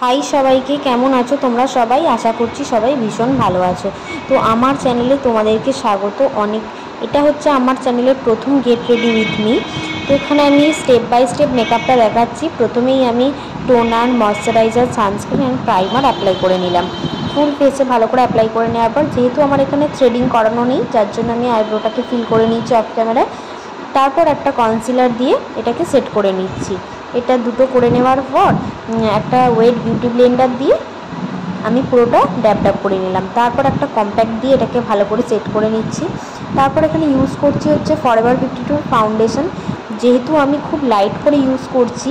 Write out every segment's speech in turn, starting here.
High সবাইকে, কেমন আছো তোমরা সবাই? আশা করছি সবাই ভীষণ ভালো আছো। তো আমার চ্যানেলে তোমাদেরকে স্বাগত। এটা হচ্ছে আমার চ্যানেলের প্রথম গেট রেডি উইথ মি। তো এখানে আমি স্টেপ বাই স্টেপ মেকআপটা দেখাচ্ছি। প্রথমেই আমি toner, moisturiser, sunscreen and primer apply করে নিলাম। ফুল ফেসে ভালো করে অ্যাপ্লাই করে নেওয়ার পর, যেহেতু আমার এখানে থ্রেডিং করানো নেই, যার জন্য আমি আইব্রোটাকে ফিল করে নিচ্ছি অফ ক্যামেরায়। তারপর একটা কনসিলার দিয়ে এটাকে সেট করে নিচ্ছি। এটা দুটো করে নেওয়ার পর একটা ওয়েট বিউটি ব্লেন্ডার দিয়ে আমি পুরোটা ড্যাব ড্যাব করে নিলাম। তারপর একটা কম্প্যাক্ট দিয়ে এটাকে ভালো করে সেট করে নিচ্ছি। তারপর এখানে ইউজ করছি হচ্ছে ফরএভার 52 ফাউন্ডেশন। যেহেতু আমি খুব লাইট করে ইউজ করছি,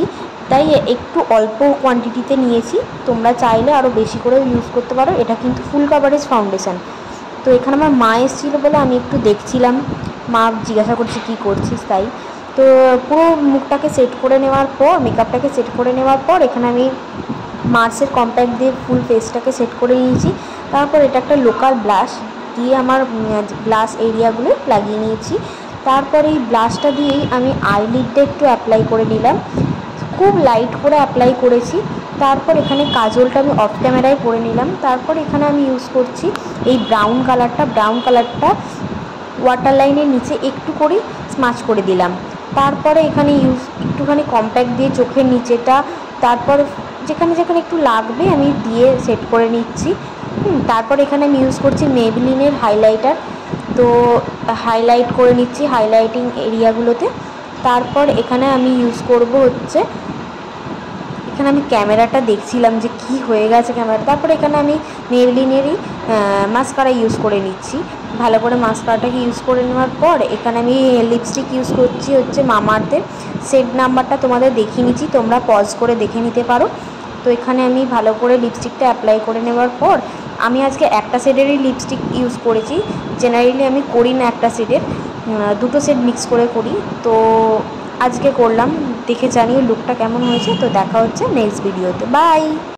তাই একটু অল্প কোয়ান্টিটিতে নিয়েছি। তোমরা চাইলে আরও বেশি করে ইউজ করতে পারো। এটা কিন্তু ফুল কাভারেজ ফাউন্ডেশন। তো এখানে আমার মা এসেছিলো বলে আমি একটু দেখছিলাম, মা জিজ্ঞাসা করছে কী করছিস, তাই। তো পুরো মুখটাকে সেট করে নেওয়ার পর, মেকআপটাকে সেট করে নেওয়ার পর, এখানে আমি মার্সের কম্প্যাক্ট দিয়ে ফুল ফেসটাকে সেট করে নিয়েছি। তারপর এটা একটা লোকাল ব্লাশ দিয়ে আমার ব্লাশ এরিয়াগুলো লাগিয়ে নিয়েছি। তারপর এই ব্লাশটা দিয়েই আমি আইলিডটা একটু অ্যাপ্লাই করে নিলাম, খুব লাইট করে অ্যাপ্লাই করেছি। তারপর এখানে কাজলটা আমি অফ ক্যামেরায় করে নিলাম। তারপর এখানে আমি ইউজ করছি এই ব্রাউন কালারটা ওয়াটার লাইনের নিচে একটু করে স্মাচ করে দিলাম। তারপরে এখানে একটুখানি কম্প্যাক্ট দিয়ে চোখের নিচেটা, তারপর যেখানে যেখানে একটু লাগবে আমি দিয়ে সেট করে নিচ্ছি। তারপর এখানে আমি ইউজ করছি মেবলিনের হাইলাইটার। তো হাইলাইট করে নিচ্ছি হাইলাইটিং এরিয়াগুলোতে। তারপর এখানে আমি ইউজ করব হচ্ছে, এখানে আমি ক্যামেরাটা দেখছিলাম যে কি হয়ে গেছে ক্যামেরাটা। তারপর এখানে আমি মেবলিনেরই মাস্কারা ইউজ করে নিচ্ছি। ভালো করে মাস্কারাটাকে ইউজ করে নেওয়ার পর এখানে আমি লিপস্টিক ইউজ করছি হচ্ছে মামাআর্থের। শেড নাম্বারটা তোমাদের দেখিয়ে নিচ্ছি, তোমরা পজ করে দেখে নিতে পারো। তো এখানে আমি ভালো করে লিপস্টিকটা অ্যাপ্লাই করে নেওয়ার পর, আমি আজকে একটা শেডেরই লিপস্টিক ইউজ করেছি। জেনারেলি আমি করি না একটা শেডের, দুটো শেড মিক্স করে করি। তো আজকে করলাম, দেখে জানিও লুকটা কেমন হয়েছে। তো দেখা হচ্ছে নেক্সট ভিডিওতে। বাই।